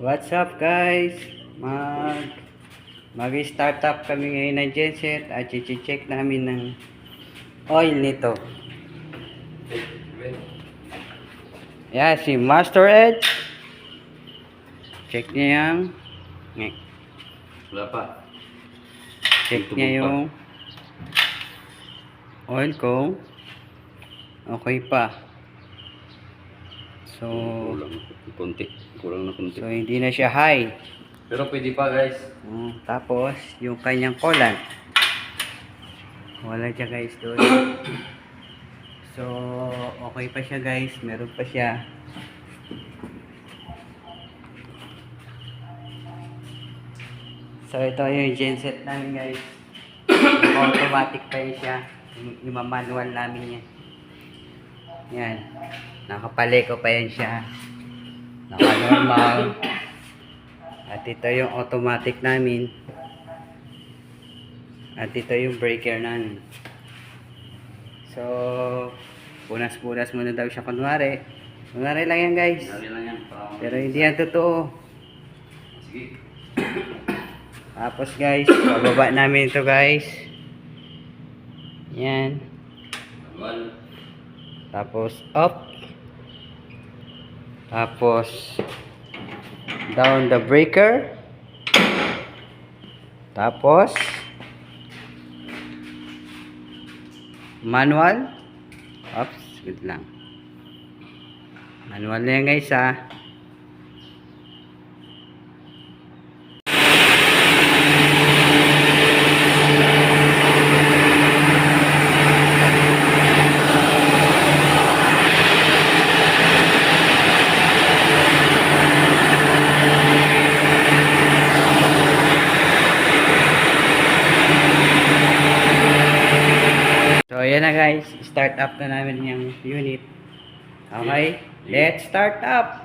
What's up guys? Mag-start up kami ngayon ng genset at i-check namin ng oil nito. Yan si Master Ed. Check niya yung Wala pa. check niya yung oil ko. Okay pa. So Kulang na konti. so hindi na siya high. Pero pwede pa guys. Tapos yung kanyang coolant. Wala siya guys doon. So okay pa siya guys. Meron pa siya. So ito yung genset namin guys. Automatic pa yun siya. Yung manual namin yan. Yan. Nakapaleko pa yan siya. Naka-normal. At ito yung automatic namin. At ito yung breaker namin. So, punas-punas muna daw siya kunwari. Kunwari lang yan guys. Pero hindi yan totoo. Sige. Tapos guys, pababa namin ito guys. Yan. Tapos up. Tapos down the breaker. Tapos manual. Oops, good lang. Manual na yan guys ha. So ayan na guys, start up na namin yung unit. Okay, let's start up.